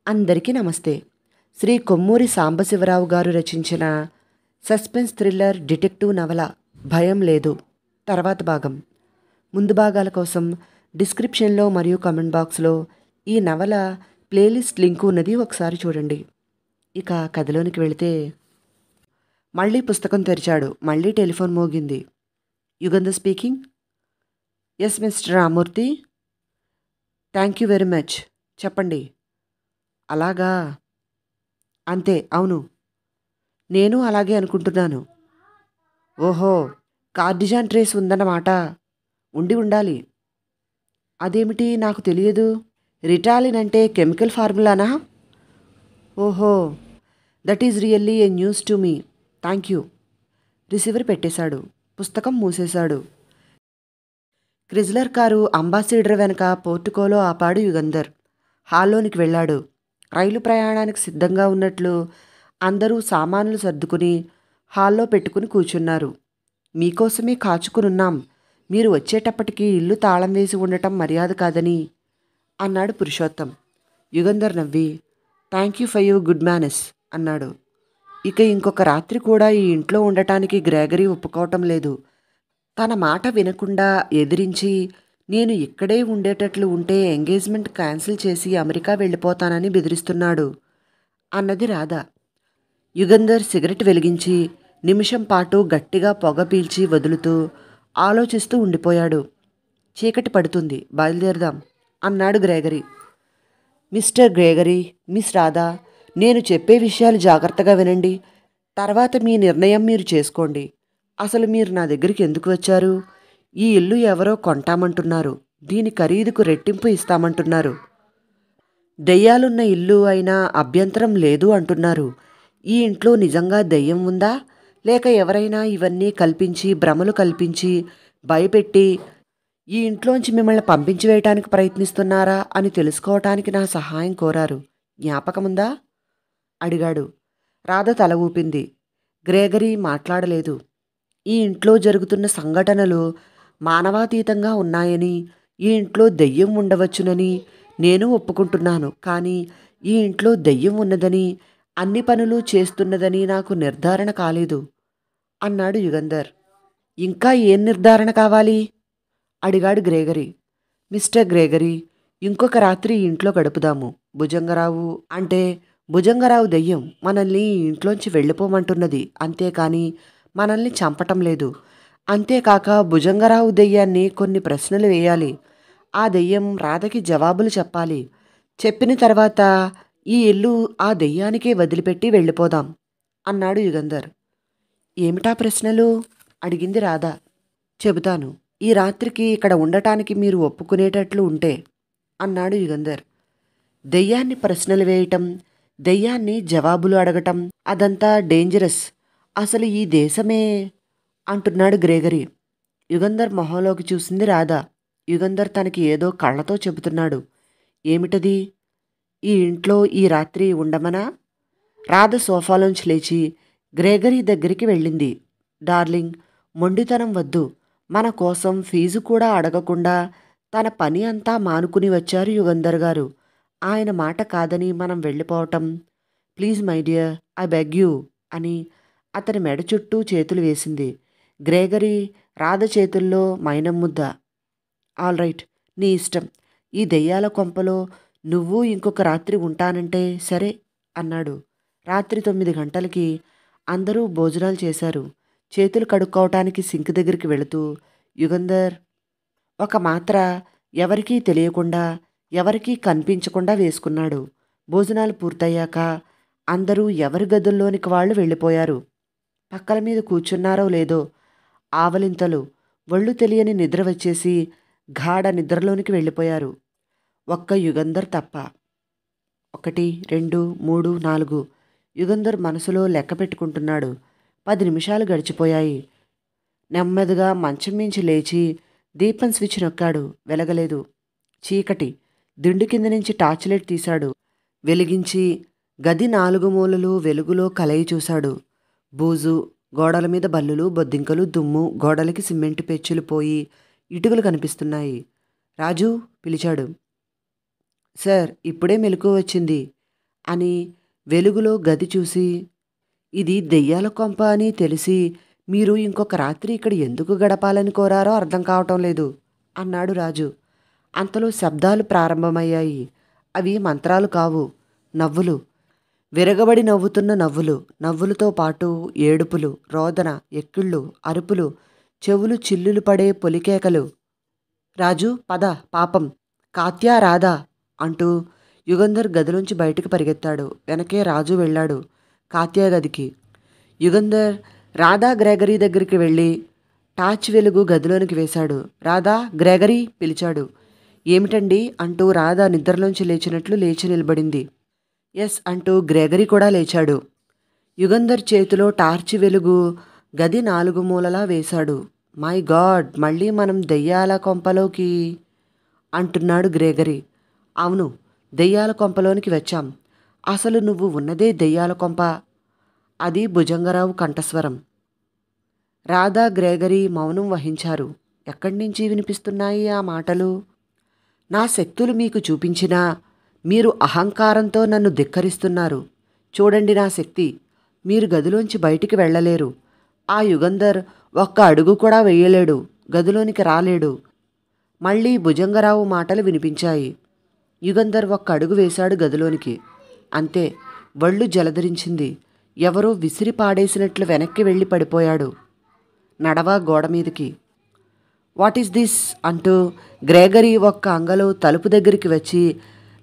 అందరికీ నమస్తే. శ్రీ కొమ్మూరి సాంబశివరావు గారు రచించిన సస్పెన్స్ థ్రిల్లర్ డిటెక్టివ్ నవల 'భయం లేదు' తర్వాత భాగం. ముందు భాగాల కోసం డిస్క్రిప్షన్లో మరియు కామెంట్ బాక్స్లో ఈ నవల ప్లేలిస్ట్ లింక్ ఉన్నది, ఒకసారి చూడండి. ఇక కథలోనికి వెళితే, మళ్ళీ పుస్తకం తెరిచాడు. మళ్ళీ టెలిఫోన్ మోగింది. Yugandhar speaking. Yes mister Ramurthy. Thank you very much. చెప్పండి. అలాగా? అంతే, అవును. నేను అలాగే అనుకుంటున్నాను. ఓహో, కార్డిజాన్ ట్రేస్ ఉందన్నమాట. ఉండాలి. అదేమిటి, నాకు తెలియదు. రిటాలిన్ అంటే కెమికల్ ఫార్ములానా? ఓహో, that is really A news to me. Thank you. Receiver పెట్టేశాడు. పుస్తకం మూసేశాడు. క్రిజ్లర్ కారు అంబాసిడర్ వెనక పోర్టుకోలో ఆపాడు యుగంధర్. హాల్లోనికి వెళ్ళాడు. రైలు ప్రయాణానికి సిద్ధంగా ఉన్నట్లు అందరూ సామాన్లు సర్దుకుని హాల్లో పెట్టుకుని కూర్చున్నారు. మీకోసమే కాచుకునున్నాం. మీరు వచ్చేటప్పటికి ఇల్లు తాళం వేసి ఉండటం మర్యాద కాదని అన్నాడు పురుషోత్తం. యుగంధర్ నవ్వి, thank you for your good manners అన్నాడు. ఇక ఇంకొక రాత్రి కూడా ఈ ఇంట్లో ఉండటానికి గ్రేగరీ ఒప్పుకోవటం లేదు. తన మాట వినకుండా ఎదిరించి, నేను ఇక్కడే ఉండేటట్లు ఉంటే ఎంగేజ్మెంట్ క్యాన్సిల్ చేసి అమెరికా వెళ్ళిపోతానని బెదిరిస్తున్నాడు అన్నది రాధ. యుగంధర్ సిగరెట్ వెలిగించి నిమిషం పాటు గట్టిగా పొగ పీల్చి వదులుతూ ఆలోచిస్తూ ఉండిపోయాడు. చీకటి పడుతుంది, బయలుదేరదాం అన్నాడు గ్రేగరీ. మిస్టర్ గ్రేగరీ, మిస్ రాధా, నేను చెప్పే విషయాలు జాగ్రత్తగా వినండి. తర్వాత మీ నిర్ణయం మీరు చేసుకోండి. అసలు మీరు నా దగ్గరికి ఎందుకు వచ్చారు? ఈ ఇల్లు ఎవరో కొంటామంటున్నారు. దీని ఖరీదుకు రెట్టింపు ఇస్తామంటున్నారు. దెయ్యాలున్న ఇల్లు అయినా అభ్యంతరం లేదు అంటున్నారు. ఈ ఇంట్లో నిజంగా దెయ్యం ఉందా, లేక ఎవరైనా ఇవన్నీ కల్పించి, భ్రమలు కల్పించి, భయపెట్టి ఈ ఇంట్లోంచి మిమ్మల్ని పంపించి వేయటానికి ప్రయత్నిస్తున్నారా అని తెలుసుకోవటానికి నా సహాయం కోరారు. జ్ఞాపకముందా అడిగాడు. రాధ తల ఊపింది. గ్రేగరీ మాట్లాడలేదు. ఈ ఇంట్లో జరుగుతున్న సంఘటనలు మానవాతీతంగా ఉన్నాయని, ఈ ఇంట్లో దెయ్యం ఉండవచ్చునని నేను ఒప్పుకుంటున్నాను. కానీ ఈ ఇంట్లో దెయ్యం ఉన్నదని, అన్ని పనులు చేస్తున్నదని నాకు నిర్ధారణ కాలేదు అన్నాడు యుగంధర్. ఇంకా ఏం నిర్ధారణ కావాలి అడిగాడు గ్రేగరీ. మిస్టర్ గ్రేగరీ, ఇంకొక రాత్రి ఈ ఇంట్లో గడుపుదాము. భుజంగరావు అంటే భుజంగరావు దెయ్యం మనల్ని ఈ ఇంట్లోంచి వెళ్ళిపోమంటున్నది, అంతేకాని మనల్ని చంపటం లేదు. అంతేకాక భుజంగరావు దెయ్యాన్ని కొన్ని ప్రశ్నలు వేయాలి. ఆ దెయ్యం రాధకి జవాబులు చెప్పాలి. చెప్పిన తర్వాత ఈ ఇల్లు ఆ దెయ్యానికే వదిలిపెట్టి వెళ్ళిపోదాం అన్నాడు యుగంధర్. ఏమిటా ప్రశ్నలు అడిగింది రాధ. చెబుతాను, ఈ రాత్రికి ఇక్కడ ఉండటానికి మీరు ఒప్పుకునేటట్లు ఉంటే అన్నాడు యుగంధర్. దెయ్యాన్ని ప్రశ్నలు వేయటం, దెయ్యాన్ని జవాబులు అడగటం, అదంతా డేంజరస్. అసలు ఈ దేశమే అంటున్నాడు గ్రేగరీ. యుగంధర్ మొహంలోకి చూసింది రాధ. యుగంధర్ తనకి ఏదో కళ్ళతో చెబుతున్నాడు. ఏమిటది? ఈ ఇంట్లో ఈ రాత్రి ఉండమనా? రాధ సోఫాలోంచి లేచి గ్రేగరీ దగ్గరికి వెళ్ళింది. డార్లింగ్, మొండితనం వద్దు. మన కోసం ఫీజు కూడా అడగకుండా తన పని అంతా మానుకుని వచ్చారు యుగంధర్ గారు. ఆయన మాట కాదని మనం వెళ్ళిపోవటం. Please my dear, I beg you అని అతని మెడ చుట్టూ చేతులు వేసింది. గ్రేగరీ రాధ చేతుల్లో మైనం ముద్ద. ఆల్ రైట్, నీ ఇష్టం. ఈ దెయ్యాల కొంపలో నువ్వు ఇంకొక రాత్రి ఉంటానంటే సరే అన్నాడు. రాత్రి 9 గంటలకి అందరూ భోజనాలు చేశారు. చేతులు కడుక్కోవటానికి సింక్ దగ్గరికి వెళుతూ యుగంధర్ ఒక మాత్ర ఎవరికీ తెలియకుండా, ఎవరికీ కనిపించకుండా వేసుకున్నాడు. భోజనాలు పూర్తయ్యాక అందరూ ఎవరి గదుల్లోనికి వాళ్ళు వెళ్ళిపోయారు. పక్కల మీద కూర్చున్నారో లేదో ఆవలింతలు, ఒళ్ళు తెలియని నిద్ర వచ్చేసి గాఢ నిద్రలోనికి వెళ్ళిపోయారు. ఒక్క యుగంధర్ తప్ప. 1, 2, 3, 4 యుగంధర్ మనసులో లెక్క పెట్టుకుంటున్నాడు. 10 నిమిషాలు గడిచిపోయాయి. నెమ్మదిగా మంచం మించి లేచి దీపం స్విచ్ నొక్కాడు. వెలగలేదు. చీకటి. దిండు కింద నుంచి టార్చ్ లైట్ తీశాడు. వెలిగించి గది 4 మూలలు వెలుగులో కలయి చూశాడు. బూజు, గోడల మీద బల్లులు, బొద్దింకలు, దుమ్ము, గోడలకి సిమెంటు పెచ్చులు పోయి ఇటుకలు కనిపిస్తున్నాయి. రాజు పిలిచాడు. సార్, ఇప్పుడే మెలకువ వచ్చింది. అని వెలుగులో గది చూసి, ఇది దెయ్యాల కొంప అని తెలిసి మీరు ఇంకొక రాత్రి ఇక్కడ ఎందుకు గడపాలని కోరారో అర్థం కావటం లేదు అన్నాడు రాజు. అంతలో శబ్దాలు ప్రారంభమయ్యాయి. అవి మంత్రాలు కావు, నవ్వులు. విరగబడి నవ్వుతున్న నవ్వులు. నవ్వులతో పాటు ఏడుపులు, రోదన, ఎక్కిళ్ళు, అరుపులు, చెవులు చిల్లులు పడే పొలికేకలు. రాజు పద, పాపం, కాత్యా రాధా అంటూ యుగంధర్ గదిలోంచి బయటికి పరిగెత్తాడు. వెనకే రాజు వెళ్ళాడు కాత్యా గదికి. యుగంధర్ రాధా గ్రెగరీ దగ్గరికి వెళ్ళి టార్చ్ వెలుగు గదిలోనికి వేశాడు. రాధా, గ్రెగరీ పిలిచాడు. ఏమిటండి అంటూ రాధా నిద్రలోంచి లేచినట్లు లేచి నిలబడింది. ఎస్ అంటూ గ్రెగరీ కూడా లేచాడు. యుగంధర్ చేతిలో టార్చ్ వెలుగు గది 4 మూలలా వేశాడు. మై గాడ్, మళ్ళీ మనం దెయ్యాల కొంపలోకి అంటున్నాడు గ్రెగరీ. అవును, దెయ్యాల కొంపలోనికి వచ్చాం. అసలు నువ్వు ఉన్నదే దెయ్యాల కొంప. అది భుజంగరావు కంఠస్వరం. రాధా గ్రెగరీ మౌనం వహించారు. ఎక్కడి నుంచి వినిపిస్తున్నాయి ఆ మాటలు? నా శక్తులు మీకు చూపించినా మీరు అహంకారంతో నన్ను ధిక్కరిస్తున్నారు. చూడండి నా శక్తి. మీరు గదిలోంచి బయటికి వెళ్ళలేరు. ఆ యుగంధర్ ఒక్క అడుగు కూడా వేయలేడు, గదిలోనికి రాలేడు. మళ్ళీ భుజంగరావు మాటలు వినిపించాయి. యుగంధర్ ఒక్క అడుగు వేశాడు గదిలోనికి. అంతే, వళ్ళు జలధరించింది. ఎవరో విసిరి పాడేసినట్లు వెనక్కి వెళ్ళి పడిపోయాడు నడవా గోడ మీదకి. వాట్ ఈస్ దిస్ అంటూ గ్రెగరీ ఒక్క అంగలో తలుపు దగ్గరికి వచ్చి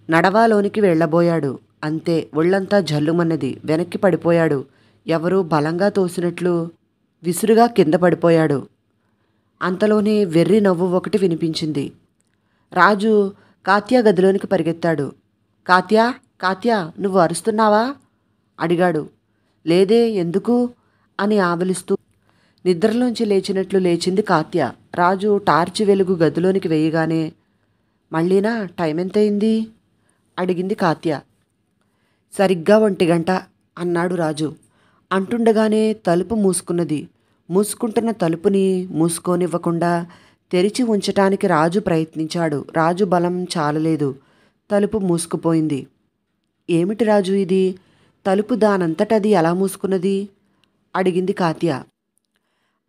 నడవాలోనికి వెళ్ళబోయాడు. అంతే, ఒళ్ళంతా జల్లుమన్నది. వెనక్కి పడిపోయాడు. ఎవరూ బలంగా తోసినట్లు విసురుగా కింద పడిపోయాడు. అంతలోనే వెర్రి నవ్వు ఒకటి వినిపించింది. రాజు కాత్యా గదిలోనికి పరిగెత్తాడు. కాత్యా, కాత్యా, నువ్వు అరుస్తున్నావా అడిగాడు. లేదే, ఎందుకు అని ఆవలిస్తూ నిద్రలోంచి లేచినట్లు లేచింది కాత్యా. రాజు టార్చ్ వెలుగు గదిలోనికి వేయగానే, మళ్ళీనా, టైం ఎంతయింది అడిగింది కాత్యా. సరిగ్గా 1 గంట అన్నాడు రాజు. అంటుండగానే తలుపు మూసుకున్నది. మూసుకుంటున్న తలుపుని మూసుకోనివ్వకుండా తెరిచి ఉంచటానికి రాజు ప్రయత్నించాడు. రాజు బలం చాలలేదు. తలుపు మూసుకుపోయింది. ఏమిటి రాజు ఇది? తలుపు దానంతటది ఎలా మూసుకున్నది అడిగింది కాత్యా.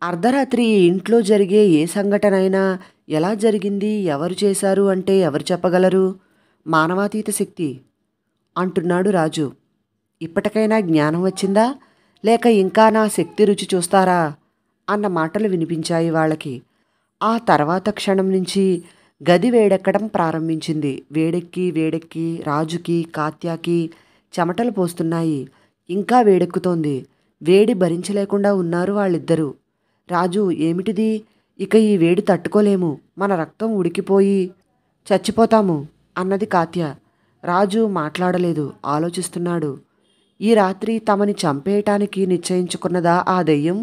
అర్ధరాత్రి ఈ ఇంట్లో జరిగే ఏ సంఘటనైనా ఎలా జరిగింది, ఎవరు చేశారు అంటే ఎవరు చెప్పగలరు? మానవాతీత శక్తి అంటున్నాడు రాజు. ఇప్పటికైనా జ్ఞానం వచ్చిందా, లేక ఇంకా నా శక్తి రుచి చూస్తారా అన్న మాటలు వినిపించాయి వాళ్ళకి. ఆ తర్వాత క్షణం నుంచి గది వేడెక్కడం ప్రారంభించింది. వేడెక్కి వేడెక్కి రాజుకి కాత్యాకి చెమటలు పోస్తున్నాయి. ఇంకా వేడెక్కుతోంది. వేడి భరించలేకుండా ఉన్నారు వాళ్ళిద్దరూ. రాజు, ఏమిటిది? ఇక ఈ వేడి తట్టుకోలేము, మన రక్తం ఉడికిపోయి చచ్చిపోతాము అన్నది కాత్య. రాజు మాట్లాడలేదు, ఆలోచిస్తున్నాడు. ఈ రాత్రి తమని చంపేయటానికి నిశ్చయించుకున్నదా ఆ దెయ్యం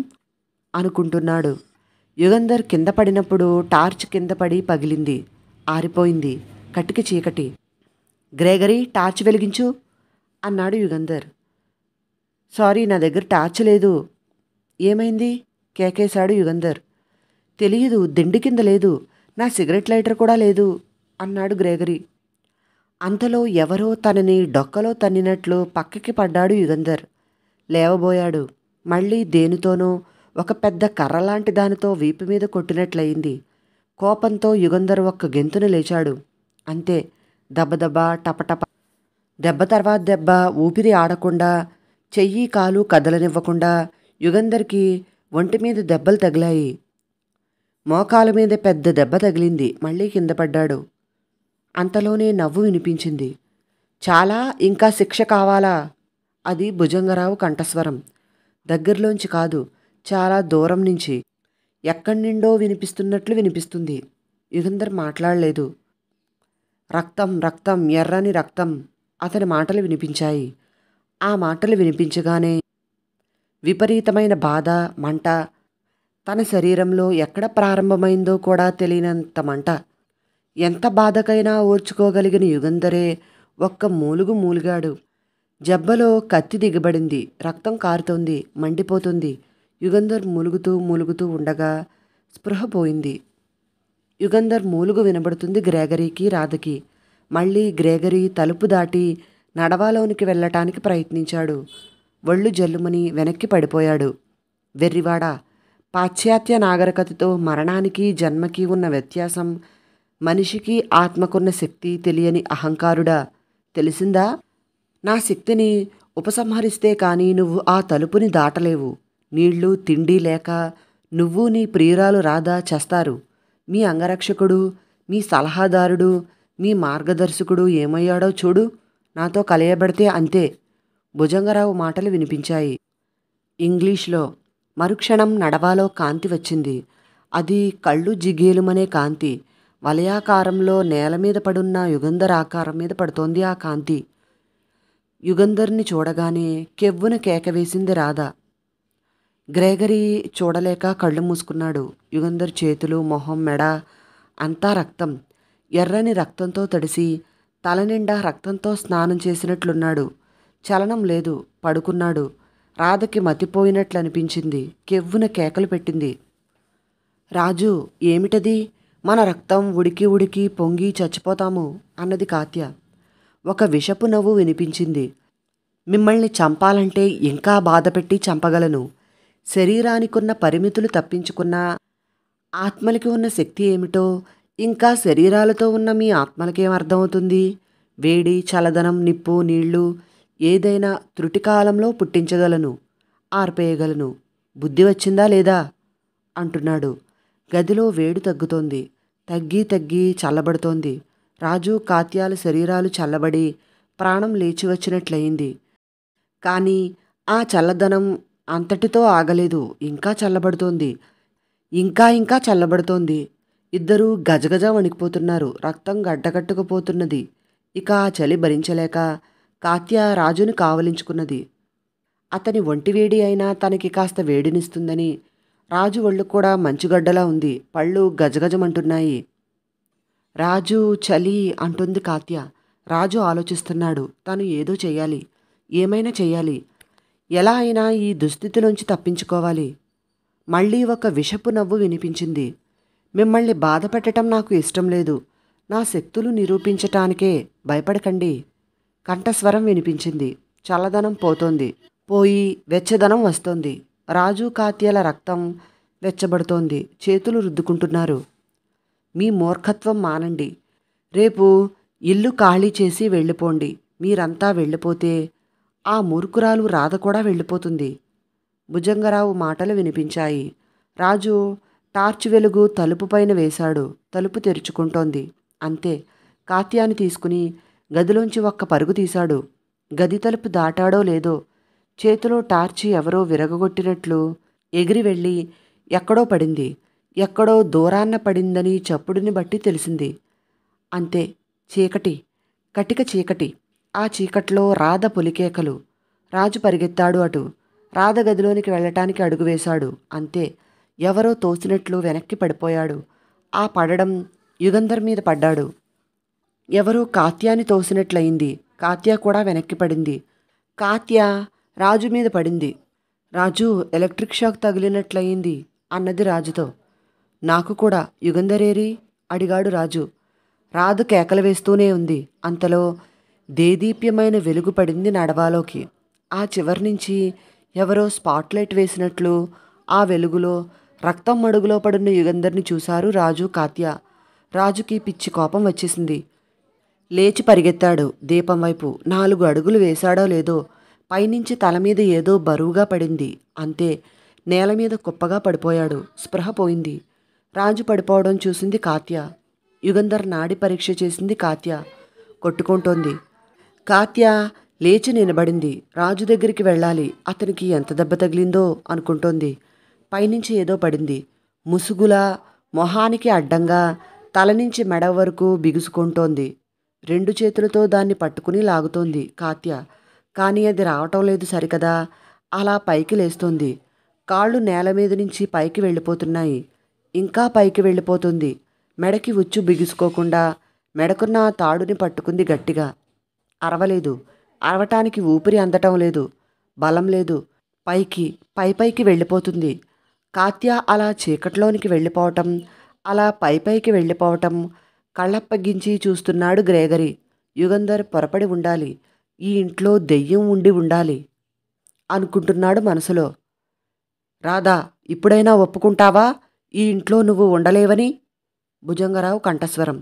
అనుకుంటున్నాడు. యుగంధర్ కింద పడినప్పుడు టార్చ్ కింద పడి పగిలింది. ఆరిపోయింది. కటికి చీకటి. గ్రెగరీ, టార్చ్ వెలిగించు అన్నాడు యుగంధర్. సారీ, నా దగ్గర టార్చ్ లేదు. ఏమైంది కేకేశాడు యుగంధర్. తెలియదు, దిండి కింద లేదు. నా సిగరెట్ లైటర్ కూడా లేదు అన్నాడు గ్రెగరీ. అంతలో ఎవరో తనని డొక్కలో తన్నినట్లు పక్కకి పడ్డాడు యుగంధర్. లేవబోయాడు. మళ్ళీ దేనితోనో ఒక పెద్ద కర్రలాంటి దానితో వీపు మీద కొట్టినట్లయింది. కోపంతో యుగంధర్ ఒక్క గెంతున లేచాడు. అంతే, దెబ్బ టపటప. దెబ్బ తర్వాత దెబ్బ. ఊపిరి ఆడకుండా, చెయ్యి కాలు కదలనివ్వకుండా యుగంధర్కి ఒంటి మీద దెబ్బలు తగిలాయి. మోకాల మీద పెద్ద దెబ్బ తగిలింది. మళ్ళీ కింద పడ్డాడు. అంతలోనే నవ్వు వినిపించింది. చాలా, ఇంకా శిక్ష కావాలా? అది భుజంగరావు కంఠస్వరం. దగ్గరలోంచి కాదు, చాలా దూరం నుంచి, ఎక్కడి నిండో వినిపిస్తున్నట్లు వినిపిస్తుంది. యుగంధర్ మాట్లాడలేదు. రక్తం, రక్తం, ఎర్రని రక్తం అతని మాటలు వినిపించాయి. ఆ మాటలు వినిపించగానే విపరీతమైన బాధ, మంట. తన శరీరంలో ఎక్కడ ప్రారంభమైందో కూడా తెలియనంత మంట. ఎంత బాధకైనా ఓర్చుకోగలిగిన యుగంధరే ఒక్క మూలుగు మూలిగాడు. జబ్బలో కత్తి దిగబడింది. రక్తం కారుతోంది, మండిపోతుంది. యుగంధర్ మూలుగుతూ మూలుగుతూ ఉండగా స్పృహ పోయింది. యుగంధర్ మూలుగు వినబడుతుంది గ్రెగరీకి, రాధకి. మళ్ళీ గ్రెగరీ తలుపు దాటి నడవాలోనికి వెళ్ళటానికి ప్రయత్నించాడు. ఒళ్ళు జల్లుమని వెనక్కి పడిపోయాడు. వెర్రివాడా, పాశ్చాత్య నాగరికతతో మరణానికి జన్మకి ఉన్న వ్యత్యాసం, మనిషికి ఆత్మకున్న శక్తి తెలియని అహంకారుడా, తెలిసిందా? నా శక్తిని ఉపసంహరిస్తే కానీ నువ్వు ఆ తలుపుని దాటలేవు. నీళ్లు తిండి లేక నువ్వు నీ ప్రియురాలు రాధా చేస్తారు. మీ అంగరక్షకుడు, మీ సలహాదారుడు, మీ మార్గదర్శకుడు ఏమయ్యాడో చూడు. నాతో కలయబడితే అంతే. భుజంగరావు మాటలు వినిపించాయి ఇంగ్లీష్లో. మరుక్షణం నడవాలో కాంతి వచ్చింది. అది కళ్ళు జిగేలుమనే కాంతి. వలయాకారంలో నేల మీద పడున్న యుగంధర్ ఆకారం మీద పడుతోంది ఆ కాంతి. యుగంధర్ని చూడగానే కెవ్వున కేక వేసింది రాధ. గ్రేగరీ చూడలేక కళ్ళు మూసుకున్నాడు. యుగంధర్ చేతులు, మొహం, మెడ అంతా రక్తం. ఎర్రని రక్తంతో తడిసి తల నిండా రక్తంతో స్నానం చేసినట్లున్నాడు. చలనం లేదు, పడుకున్నాడు. రాధకి మతిపోయినట్లు అనిపించింది. కెవ్వున కేకలు పెట్టింది. రాజు, ఏమిటది? మన రక్తం ఉడికి ఉడికి పొంగి చచ్చిపోతాము అన్నది కాత్య. ఒక విషపు నవ్వు వినిపించింది. మిమ్మల్ని చంపాలంటే ఇంకా బాధపెట్టి చంపగలను. శరీరానికున్న పరిమితులు తప్పించుకున్నా ఆత్మలకి ఉన్న శక్తి ఏమిటో ఇంకా శరీరాలతో ఉన్న మీ ఆత్మలకేం అర్థమవుతుంది? వేడి, చల్లదనం, నిప్పు, నీళ్లు ఏదైనా త్రుటికాలంలో పుట్టించగలను, ఆర్పేయగలను. బుద్ధి వచ్చిందా లేదా అంటున్నాడు. గదిలో వేడి తగ్గుతోంది. తగ్గి తగ్గి చల్లబడుతోంది. రాజు, కాత్యాల శరీరాలు చల్లబడి ప్రాణం లేచి వచ్చినట్లయింది. కానీ ఆ చల్లదనం అంతటితో ఆగలేదు. ఇంకా చల్లబడుతోంది. ఇంకా ఇంకా చల్లబడుతోంది. ఇద్దరూ గజగజ వణికిపోతున్నారు. రక్తం గడ్డకట్టుకుపోతున్నది. ఇక ఆ చలి భరించలేక కాత్య రాజును కావలించుకున్నది. అతని ఒంటివేడి అయినా తనకి కాస్త వేడినిస్తుందని. రాజు ఒళ్ళు కూడా మంచుగడ్డలా ఉంది. పళ్ళు గజగజమంటున్నాయి. రాజు, చలి అంటుంది కాత్య. రాజు ఆలోచిస్తున్నాడు. తను ఏదో చెయ్యాలి. ఏమైనా చెయ్యాలి. ఎలా అయినా ఈ దుస్థితిలోంచి తప్పించుకోవాలి. మళ్ళీ ఒక విషపు నవ్వు వినిపించింది. మిమ్మల్ని బాధ పెట్టడం నాకు ఇష్టం లేదు. నా శక్తులు నిరూపించటానికే. భయపడకండి. కంఠస్వరం వినిపించింది. చల్లదనం పోతోంది. పోయి వెచ్చదనం వస్తోంది. రాజు, కాత్యాల రక్తం వెచ్చబడుతోంది. చేతులు రుద్దుకుంటున్నారు. మీ మూర్ఖత్వం మానండి. రేపు ఇల్లు ఖాళీ చేసి వెళ్ళిపోండి. మీరంతా వెళ్ళిపోతే ఆ మూర్ఖురాలు రాధ కూడా వెళ్ళిపోతుంది. భుజంగరావు మాటలు వినిపించాయి. రాజు టార్చ్ వెలుగు తలుపు పైన వేశాడు. తలుపు తెరుచుకుంటోంది. అంతే. కాత్యాని తీసుకుని గదిలోంచి ఒక్క పరుగు తీశాడు. గది తలుపు దాటాడో లేదో చేతిలో టార్చి ఎవరో విరగగొట్టినట్లు ఎగిరి వెళ్ళి ఎక్కడో పడింది. ఎక్కడో దూరాన్న పడిందని చప్పుడుని బట్టి తెలిసింది. అంతే. చీకటి, కటిక చీకటి. ఆ చీకట్లో రాధ పొలికేకలు. రాజు పరిగెత్తాడు అటు. రాధ గదిలోనికి వెళ్ళటానికి అడుగు వేశాడు. అంతే. ఎవరో తోసినట్లు వెనక్కి పడిపోయాడు. ఆ పడడం యుగంధర్ మీద పడ్డాడు. ఎవరో కాత్యాని తోసినట్లయింది. కాత్య కూడా వెనక్కి పడింది. కాత్య రాజు మీద పడింది. రాజు, ఎలక్ట్రిక్ షాక్ తగిలినట్లయింది అన్నది రాజుతో. నాకు కూడా. యుగంధరేరి అడిగాడు రాజు. రాధ కేకలు వేస్తూనే ఉంది. అంతలో దేదీప్యమైన వెలుగు పడింది నడవాలోకి. ఆ చివరి నుంచి ఎవరో స్పాట్లైట్ వేసినట్లు ఆ వెలుగులో రక్తం మడుగులో పడున్న యుగంధర్ని చూశారు రాజు, కాత్య. రాజుకి పిచ్చి కోపం వచ్చేసింది. లేచి పరిగెత్తాడు దీపం వైపు. 4 అడుగులు వేశాడో లేదో పైనుంచి తల మీద ఏదో బరువుగా పడింది. అంతే. నేల మీద కుప్పగా పడిపోయాడు. స్పృహ పోయింది. రాజు పడిపోవడం చూసింది కాత్య. యుగంధర్ నాడి పరీక్ష చేసింది కాత్య. కొట్టుకుంటోంది. కాత్య లేచి నిలబడింది. రాజు దగ్గరికి వెళ్ళాలి. అతనికి ఎంత దెబ్బ తగిలిందో అనుకుంటోంది. పైనుంచి ఏదో పడింది. ముసుగులా మొహానికి అడ్డంగా తల నుంచి మెడ వరకు బిగుసుకుంటోంది. 2 చేతులతో దాన్ని పట్టుకుని లాగుతోంది కాత్య. కానీ అది రావటం లేదు సరికదా. అలా పైకి లేస్తోంది. కాళ్ళు నేల మీద నుంచి పైకి వెళ్ళిపోతున్నాయి. ఇంకా పైకి వెళ్ళిపోతుంది. మెడకి ఉచ్చు బిగుసుకోకుండా మెడకున్న ఆ తాడుని పట్టుకుంది గట్టిగా. అరవలేదు. అరవటానికి ఊపిరి అందటం లేదు. బలం లేదు. పైకి పైకి వెళ్ళిపోతుంది. కాత్య అలా చీకట్లోనికి వెళ్ళిపోవటం, అలా పైకి వెళ్ళిపోవటం కళ్ళప్పగించి చూస్తున్నాడు గ్రేగరీ. యుగంధర్ పొరపడి ఉండాలి. ఈ ఇంట్లో దెయ్యం ఉండి ఉండాలి అనుకుంటున్నాడు మనసులో. రాధా, ఇప్పుడైనా ఒప్పుకుంటావా ఈ ఇంట్లో నువ్వు ఉండలేవని? భుజంగరావు కంఠస్వరం.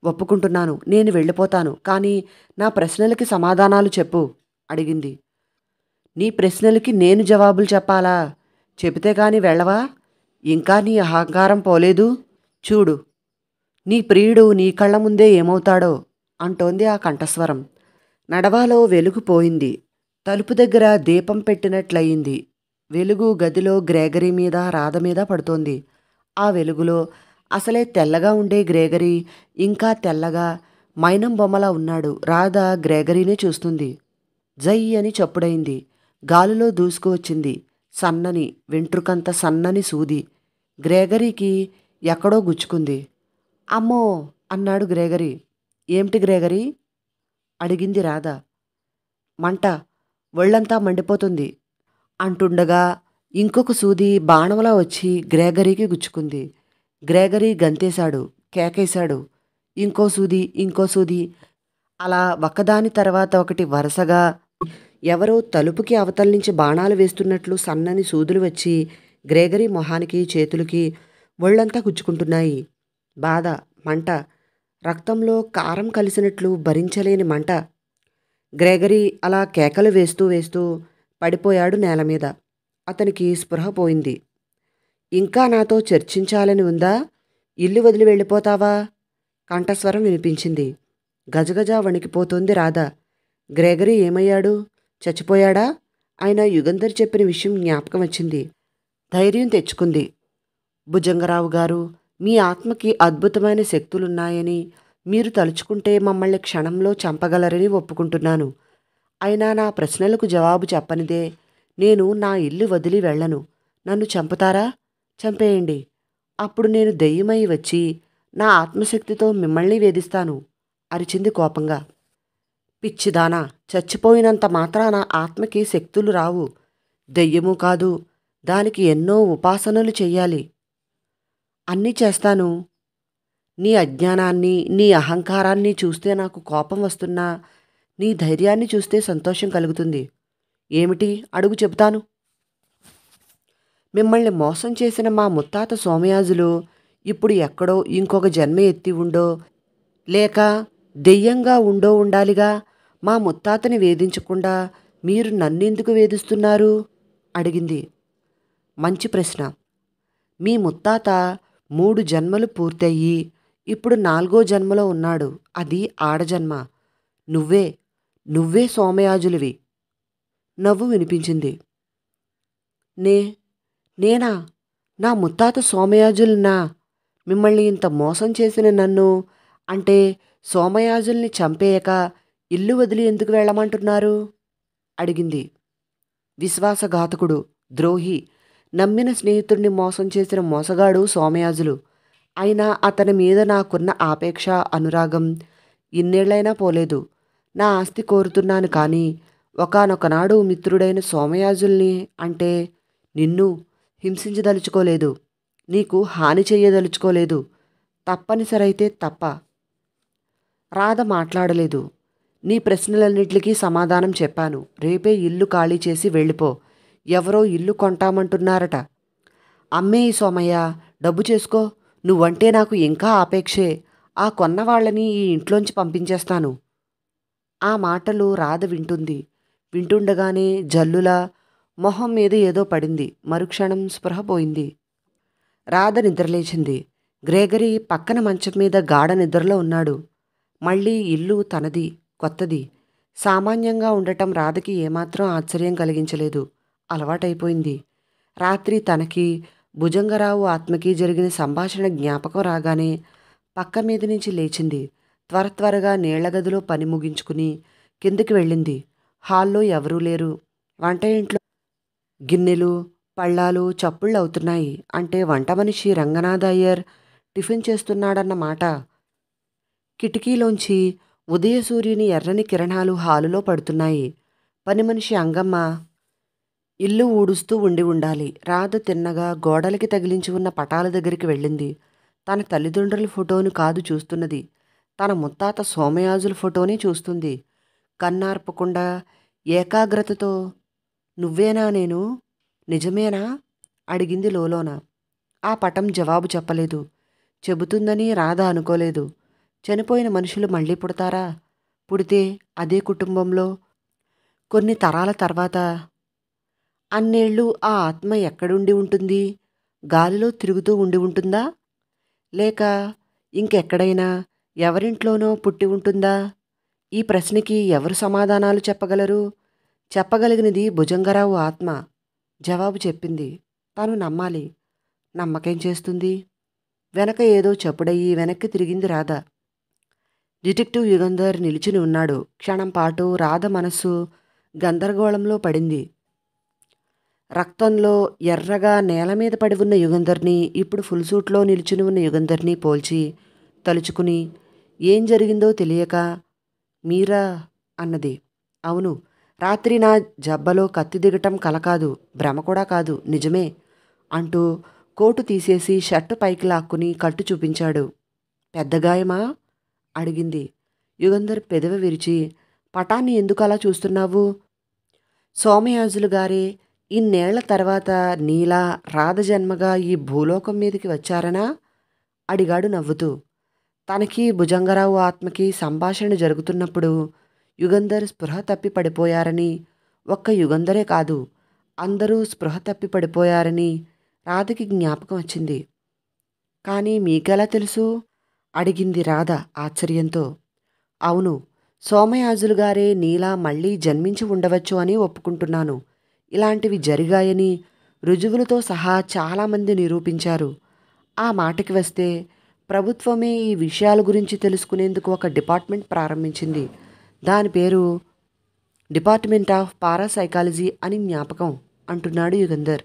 ఒప్పుకుంటున్నాను. నేను వెళ్ళిపోతాను. కానీ నా ప్రశ్నలకి సమాధానాలు చెప్పు అడిగింది. నీ ప్రశ్నలకి నేను జవాబులు చెప్పాలా? చెబితే కాని వెళ్ళవా? ఇంకా నీ అహంకారం పోలేదు. చూడు, నీ ప్రియుడు నీ కళ్ళ ముందే ఏమవుతాడో అంటోంది ఆ కంఠస్వరం. నడవాలో వెలుగు పోయింది. తలుపు దగ్గర దీపం పెట్టినట్లయింది. వెలుగు గదిలో గ్రేగరీ మీద రాధ మీద పడుతోంది. ఆ వెలుగులో అసలే తెల్లగా ఉండే గ్రేగరీ ఇంకా తెల్లగా మైనం బొమ్మలా ఉన్నాడు. రాధ గ్రేగరీనే చూస్తుంది. జై అని చప్పుడైంది. గాలిలో దూసుకువచ్చింది సన్నని వెంట్రుకంత సన్నని సూది. గ్రేగరీకి ఎక్కడో గుచ్చుకుంది. అమ్మో అన్నాడు గ్రేగరీ. ఏమిటి గ్రేగరీ అడిగింది రాధ. మంట, ఒళ్ళంతా మండిపోతుంది అంటుండగా ఇంకొక సూది బాణంలా వచ్చి గ్రేగరీకి గుచ్చుకుంది. గ్రేగరీ గంతేశాడు, కేకేశాడు. ఇంకో సూది, ఇంకో సూది, అలా ఒకదాని తర్వాత ఒకటి వరుసగా ఎవరో తలుపుకి అవతల నుంచి బాణాలు వేస్తున్నట్లు సన్నని సూదులు వచ్చి గ్రేగరీ మొహానికి చేతులకి ఒళ్ళంతా గుచ్చుకుంటున్నాయి. బాధ, మంట, రక్తంలో కారం కలిసినట్లు భరించలేని మంట. గ్రేగరీ అలా కేకలు వేస్తూ వేస్తూ పడిపోయాడు నేల మీద. అతనికి స్పృహ పోయింది. ఇంకా నాతో చర్చించాలని ఉందా? ఇల్లు వదిలి వెళ్ళిపోతావా? కంఠస్వరం వినిపించింది. గజగజ వణికిపోతోంది రాధ. గ్రేగరీ ఏమయ్యాడు? చచ్చిపోయాడా? ఆయన యుగంధర్ చెప్పిన విషయం జ్ఞాపకం వచ్చింది. ధైర్యం తెచ్చుకుంది. భుజంగరావు గారు, మీ ఆత్మకి అద్భుతమైన శక్తులున్నాయని, మీరు తలుచుకుంటే మమ్మల్ని క్షణంలో చంపగలరని ఒప్పుకుంటున్నాను. అయినా నా ప్రశ్నలకు జవాబు చెప్పనిదే నేను నా ఇల్లు వదిలి వెళ్ళను. నన్ను చంపుతారా? చంపేయండి. అప్పుడు నేను దెయ్యమై వచ్చి నా ఆత్మశక్తితో మిమ్మల్ని వేధిస్తాను అరిచింది కోపంగా. పిచ్చిదానా, చచ్చిపోయినంత మాత్రాన ఆత్మకి శక్తులు రావు. దెయ్యము కాదు, దానికి ఎన్నో ఉపాసనలు చెయ్యాలి. అన్నీ చేస్తాను. నీ అజ్ఞానాన్ని, నీ అహంకారాన్ని చూస్తే నాకు కోపం వస్తున్నా నీ ధైర్యాన్ని చూస్తే సంతోషం కలుగుతుంది. ఏమిటి అడుగు, చెబుతాను. మిమ్మల్ని మోసం చేసిన మా ముత్తాత సోమయాజులు ఇప్పుడు ఎక్కడో ఇంకొక జన్మ ఎత్తి ఉండో లేక దెయ్యంగా ఉండో ఉండాలిగా. మా ముత్తాతని వేధించకుండా మీరు నన్నెందుకు వేధిస్తున్నారు అడిగింది. మంచి ప్రశ్న. మీ ముత్తాత 3 జన్మలు పూర్తయ్యి ఇప్పుడు 4వ జన్మలో ఉన్నాడు. అది ఆడజన్మ. నువ్వే నువ్వే సోమయాజులివి. నవ్వు వినిపించింది. నే నేనా? నా ముత్తాత సోమయాజుల్నా? మిమ్మల్ని ఇంత మోసం చేసిన నన్ను, అంటే సోమయాజుల్ని చంపేయక ఇల్లు వదిలి ఎందుకు వెళ్ళమంటున్నారు అడిగింది. విశ్వాసఘాతకుడు, ద్రోహి, నమ్మిన స్నేహితుడిని మోసం చేసిన మోసగాడు సోమయాజులు. అయినా అతని మీద నాకున్న ఆపేక్ష, అనురాగం ఇన్నేళ్లైనా పోలేదు. నా ఆస్తి కోరుతున్నాను కానీ ఒకానొకనాడు మిత్రుడైన సోమయాజుల్ని, అంటే నిన్ను హింసించదలుచుకోలేదు. నీకు హాని చెయ్యదలుచుకోలేదు. తప్పనిసరైతే తప్ప. రాధ మాట్లాడలేదు. నీ ప్రశ్నలన్నిటికీ సమాధానం చెప్పాను. రేపే ఇల్లు ఖాళీ చేసి వెళ్ళిపో. ఎవరో ఇల్లు కొంటామంటున్నారట. అమ్మేయి సోమయ్య, డబ్బు చేసుకో. నువ్వంటే నాకు ఇంకా ఆపేక్షే. ఆ కొన్నవాళ్ళని ఈ ఇంట్లోంచి పంపించేస్తాను. ఆ మాటలు రాధ వింటుంది. వింటుండగానే జల్లులా మొహం మీద ఏదో పడింది. మరుక్షణం స్పృహ పోయింది. రాధ నిద్రలేచింది. గ్రేగరీ పక్కన మంచం మీద గాఢ నిద్రలో ఉన్నాడు. మళ్ళీ ఇల్లు తనది, కొత్తది. సామాన్యంగా ఉండటం రాధకి ఏమాత్రం ఆశ్చర్యం కలిగించలేదు. అలవాటైపోయింది. రాత్రి తనకి, భుజంగరావు ఆత్మకి జరిగిన సంభాషణ జ్ఞాపకం రాగానే పక్క మీద నుంచి లేచింది. త్వరగా నీళ్లగదిలో పని ముగించుకుని కిందికి వెళ్ళింది. హాల్లో ఎవరూ లేరు. వంట ఇంట్లో గిన్నెలు, పళ్ళాలు చప్పుళ్ళు అవుతున్నాయి. అంటే వంట మనిషి రంగనాథ అయ్యర్ టిఫిన్ చేస్తున్నాడన్నమాట. కిటికీలోంచి ఉదయసూర్యుని ఎర్రని కిరణాలు హాలులో పడుతున్నాయి. పని మనిషి అంగమ్మ ఇల్లు ఊడుస్తూ ఉండి ఉండాలి. రాధ తిన్నగా గోడలకి తగిలించి ఉన్న పటాల దగ్గరికి వెళ్ళింది. తన తల్లిదండ్రుల ఫోటోను కాదు చూస్తున్నది, తన ముత్తాత సోమయాజుల ఫోటోని చూస్తుంది. కన్నార్పకుండా ఏకాగ్రతతో నువ్వేనా నేను నిజమేనా అడిగింది లోలోన. ఆ పటం జవాబు చెప్పలేదు. చెబుతుందని రాధ అనుకోలేదు. చనిపోయిన మనుషులు మళ్ళీ పుడతారా? పుడితే అదే కుటుంబంలో కొన్ని తరాల తర్వాత అన్నేళ్ళు ఆ ఆత్మ ఎక్కడుండి ఉంటుంది? గాలిలో తిరుగుతూ ఉండి ఉంటుందా? లేక ఇంకెక్కడైనా ఎవరింట్లోనో పుట్టి ఉంటుందా? ఈ ప్రశ్నకి ఎవరు సమాధానాలు చెప్పగలరు? చెప్పగలిగినది భుజంగరావు ఆత్మ. జవాబు చెప్పింది. తను నమ్మాలి. నమ్మకేం చేస్తుంది? వెనక ఏదో చప్పుడయ్యి వెనక్కి తిరిగింది రాధ. డిటెక్టివ్ యుగంధర్ నిలిచుని ఉన్నాడు. క్షణం పాటు రాధ మనస్సు గందరగోళంలో పడింది. రక్తంలో ఎర్రగా నేల మీద పడి ఉన్న యుగంధర్ని, ఇప్పుడు ఫుల్ సూట్లో నిల్చుని ఉన్న యుగంధర్ని పోల్చి తలుచుకుని ఏం జరిగిందో తెలియక మీరా అన్నది. అవును, రాత్రి నా జబ్బలో కత్తి దిగటం కల కాదు, భ్రమ కూడా కాదు, నిజమే అంటూ కోటు తీసేసి షర్టు పైకి లాక్కుని కట్టు చూపించాడు. పెద్ద గాయమా అడిగింది. యుగంధర్ పెదవి విరిచి, పటాన్ని ఎందుకు అలా చూస్తున్నావు? సోమయాజులు గారే ఇన్నేళ్ల తర్వాత నీలా రాధజన్మగా ఈ భూలోకం మీదకి వచ్చారనా అడిగాడు నవ్వుతూ. తనకి భుజంగరావు ఆత్మకి సంభాషణ జరుగుతున్నప్పుడు యుగంధర్ స్పృహ తప్పి పడిపోయారని, ఒక్క యుగంధరే కాదు అందరూ స్పృహ తప్పి పడిపోయారని రాధకి జ్ఞాపకం వచ్చింది. కానీ మీకెలా తెలుసు అడిగింది రాధ ఆశ్చర్యంతో. అవును, సోమయాజులు గారే నీలా మళ్ళీ జన్మించి ఉండవచ్చు అని ఒప్పుకుంటున్నాను. ఇలాంటివి జరిగాయని రుజువులతో సహా చాలామంది నిరూపించారు. ఆ మాటకి వస్తే ప్రభుత్వమే ఈ విషయాల గురించి తెలుసుకునేందుకు ఒక డిపార్ట్మెంట్ ప్రారంభించింది. దాని పేరు డిపార్ట్మెంట్ ఆఫ్ పారాసైకాలజీ అని జ్ఞాపకం అంటున్నాడు యుగంధర్.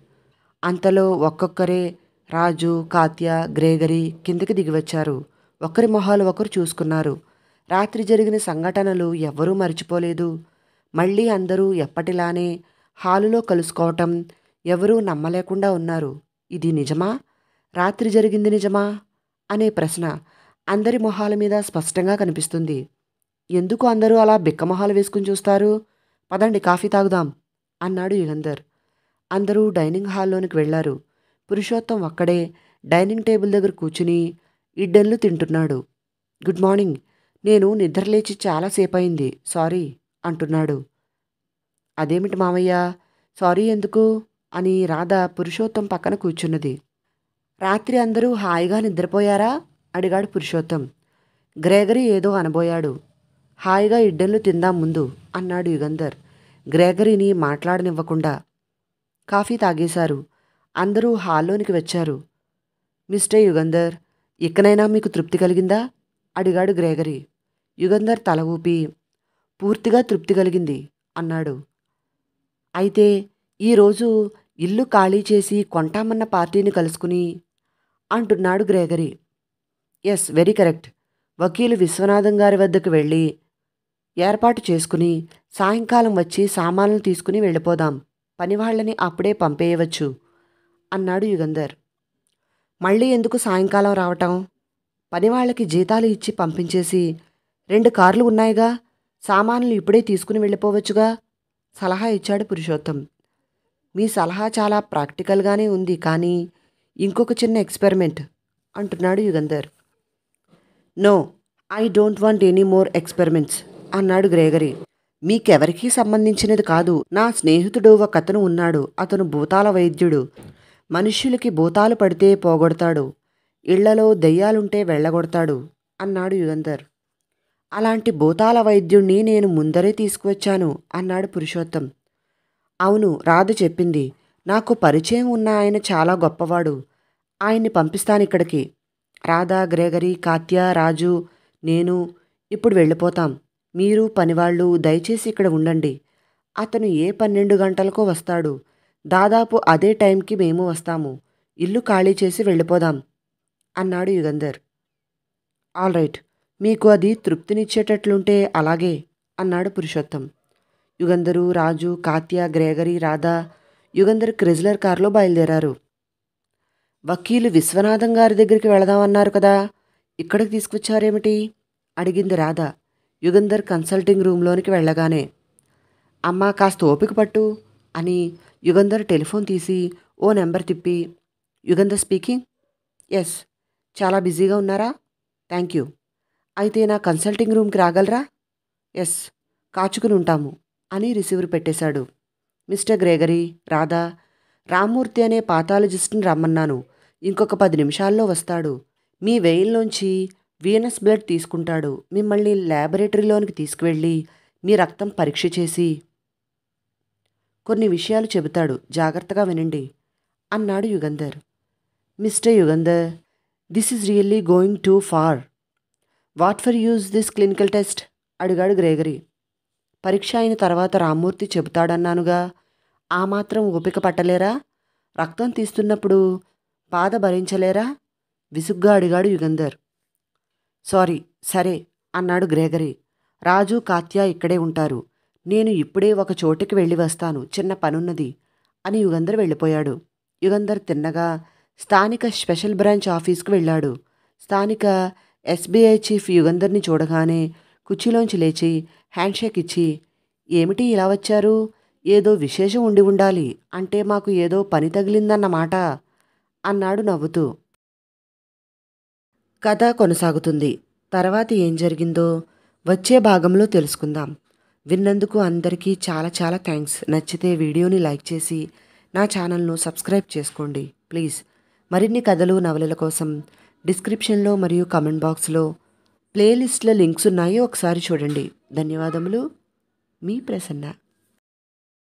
అంతలో ఒక్కొక్కరే రాజు, కాత్య, గ్రేగరీ కిందకి దిగివచ్చారు. ఒకరి మొహాలు ఒకరు చూసుకున్నారు. రాత్రి జరిగిన సంఘటనలు ఎవ్వరూ మర్చిపోలేదు. మళ్ళీ అందరూ ఎప్పటిలానే హాలులో కలుసుకోవటం ఎవరూ నమ్మలేకుండా ఉన్నారు. ఇది నిజమా? రాత్రి జరిగింది నిజమా అనే ప్రశ్న అందరి మొహాల మీద స్పష్టంగా కనిపిస్తుంది. ఎందుకు అందరూ అలా బిక్కమొహాలు వేసుకుని చూస్తారు? పదండి, కాఫీ తాగుదాం అన్నాడు యుగంధర్. అందరూ డైనింగ్ హాల్లోనికి వెళ్లారు. పురుషోత్తం ఒక్కడే డైనింగ్ టేబుల్ దగ్గర కూర్చుని ఇడ్డన్లు తింటున్నాడు. గుడ్ మార్నింగ్, నేను నిద్రలేచి చాలాసేపు అయింది, సారీ అంటున్నాడు. అదేమిటి మామయ్య, సారీ ఎందుకు అని రాధ పురుషోత్తం పక్కన కూర్చున్నది. రాత్రి అందరూ హాయిగా నిద్రపోయారా అడిగాడు పురుషోత్తం. గ్రేగరీ ఏదో అనబోయాడు. హాయిగా ఇడ్డన్లు తిందాం ముందు అన్నాడు యుగంధర్ గ్రేగరీని మాట్లాడనివ్వకుండా. కాఫీ తాగేశారు. అందరూ హాల్లోనికి వచ్చారు. మిస్టర్ యుగంధర్, ఇకనైనా మీకు తృప్తి కలిగిందా అడిగాడు గ్రేగరీ. యుగంధర్ తల ఊపి పూర్తిగా తృప్తి కలిగింది అన్నాడు. అయితే ఈరోజు ఇల్లు ఖాళీ చేసి కొంటామన్న పార్టీని కలుసుకుని అంటున్నాడు గ్రేగరీ. Yes, very correct. వకీలు విశ్వనాథం గారి వద్దకు వెళ్ళి ఏర్పాటు చేసుకుని సాయంకాలం వచ్చి సామాన్లు తీసుకుని వెళ్ళిపోదాం. పనివాళ్లని అప్పుడే పంపేయవచ్చు అన్నాడు యుగంధర్. మళ్ళీ ఎందుకు సాయంకాలం రావటం? పనివాళ్లకి జీతాలు ఇచ్చి పంపించేసి 2 కార్లు ఉన్నాయిగా, సామాన్లు ఇప్పుడే తీసుకుని వెళ్ళిపోవచ్చుగా సలహా ఇచ్చాడు పురుషోత్తం. మీ సలహా చాలా ప్రాక్టికల్గానే ఉంది, కానీ ఇంకొక చిన్న ఎక్స్పెరిమెంట్ అంటున్నాడు Yugandhar. No, I don't want any more experiments అన్నాడు గ్రేగరీ. మీకెవరికీ సంబంధించినది కాదు. నా స్నేహితుడు ఒకతను ఉన్నాడు. అతను భూతాల వైద్యుడు. మనుష్యులకి భూతాలు పడితే పోగొడతాడు, ఇళ్లలో దెయ్యాలుంటే వెళ్ళగొడతాడు అన్నాడు యుగంధర్. అలాంటి భూతాల వైద్యుణ్ణి నేను ముందరే తీసుకువచ్చాను అన్నాడు పురుషోత్తం. అవును, రాధ చెప్పింది. నాకు పరిచయం ఉన్న ఆయన చాలా గొప్పవాడు. ఆయన్ని పంపిస్తానిక్కడికి. రాధ, గ్రేగరీ, కాత్య, రాజు, నేను ఇప్పుడు వెళ్ళిపోతాం. మీరు పనివాళ్ళు దయచేసి ఇక్కడ ఉండండి. అతను ఏ 12 గంటలకో వస్తాడు. దాదాపు అదే టైంకి మేము వస్తాము. ఇల్లు ఖాళీ చేసి వెళ్ళిపోదాం అన్నాడు యుగంధర్. ఆల్ రైట్, మీకు అది తృప్తినిచ్చేటట్లుంటే అలాగే అన్నాడు పురుషోత్తం. యుగంధరు, రాజు, కాత్య, గ్రేగరీ, రాధ యుగంధర్ క్రిజ్లర్ కారులో బయలుదేరారు. వకీలు విశ్వనాథం గారి దగ్గరికి వెళదామన్నారు కదా, ఇక్కడికి తీసుకొచ్చారేమిటి అడిగింది రాధ. యుగంధర్ కన్సల్టింగ్ రూమ్లోనికి వెళ్ళగానే, అమ్మా కాస్త ఓపిక పట్టు అని యుగంధర్ టెలిఫోన్ తీసి ఓ నెంబర్ తిప్పి, యుగంధర్ స్పీకింగ్. ఎస్. చాలా బిజీగా ఉన్నారా? Thank you. అయితే నా కన్సల్టింగ్ రూమ్కి రాగలరా? ఎస్. కాచుకుని ఉంటాము అని రిసీవర్ పెట్టేశాడు. మిస్టర్ గ్రేగరీ, రాధా, రామ్మూర్తి అనే పాథాలజిస్ట్ని రమ్మన్నాను. ఇంకొక 10 నిమిషాల్లో వస్తాడు. మీ వెయిన్లోంచి వీనస్ బ్లడ్ తీసుకుంటాడు. మిమ్మల్ని ల్యాబొరేటరీలోనికి తీసుకువెళ్ళి మీ రక్తం పరీక్ష చేసి కొన్ని విషయాలు చెబుతాడు. జాగ్రత్తగా వినండి అన్నాడు Yugandhar. Mister Yugandhar, this is really going too far. What for use this clinical test అడిగాడు గ్రేగరీ. పరీక్ష అయిన తర్వాత రామ్మూర్తి చెబుతాడన్నానుగా. ఆ మాత్రం ఓపిక పట్టలేరా? రక్తం తీస్తున్నప్పుడు బాధ భరించలేరా? విసుగ్గా అడిగాడు యుగంధర్. సారీ, సరే అన్నాడు గ్రేగరీ. రాజు, కాత్య ఇక్కడే ఉంటారు. నేను ఇప్పుడే ఒక చోటుకి వెళ్ళి వస్తాను, చిన్న పనున్నది అని యుగంధర్ వెళ్ళిపోయాడు. యుగంధర్ తిన్నగా స్థానిక స్పెషల్ బ్రాంచ్ ఆఫీస్కు వెళ్ళాడు. స్థానిక ఎస్బీఐ చీఫ్ యుగంధర్ని చూడగానే కుర్చీలోంచి లేచి హ్యాండ్షేక్ ఇచ్చి, ఏమిటి ఇలా వచ్చారు? ఏదో విశేషం ఉండి ఉండాలి. అంటే మాకు ఏదో పని తగిలిందన్నమాట అన్నాడు నవ్వుతూ. కథ కొనసాగుతుంది. తర్వాత ఏం జరిగిందో వచ్చే భాగంలో తెలుసుకుందాం. విన్నందుకు అందరికీ చాలా చాలా థ్యాంక్స్. నచ్చితే వీడియోని లైక్ చేసి నా ఛానల్ను సబ్స్క్రైబ్ చేసుకోండి ప్లీజ్. మరిన్ని కథలు, నవలల కోసం డిస్క్రిప్షన్లో మరియు కమెంట్ బాక్స్లో ప్లేలిస్ట్ల లింక్స్ ఉన్నాయి, ఒకసారి చూడండి. ధన్యవాదములు. మీ ప్రసన్న.